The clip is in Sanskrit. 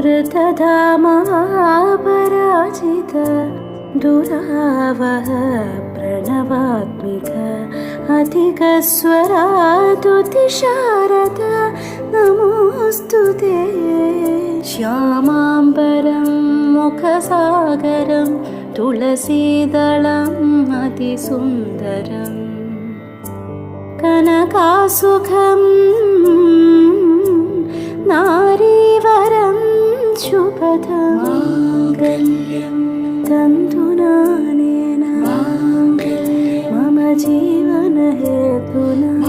ऋतधामपराजित दुरावह प्रणवात्मिक अधिकस्वरातुतिशारद नमोऽस्तु ते। श्यामाम्बरं मुखसागरं तुलसीदलम् अतिसुन्दरम् कनकासुखं नारीवरं शुभदं माङ्गल्यं तन्तुनानेन मम जीवनहेतुना।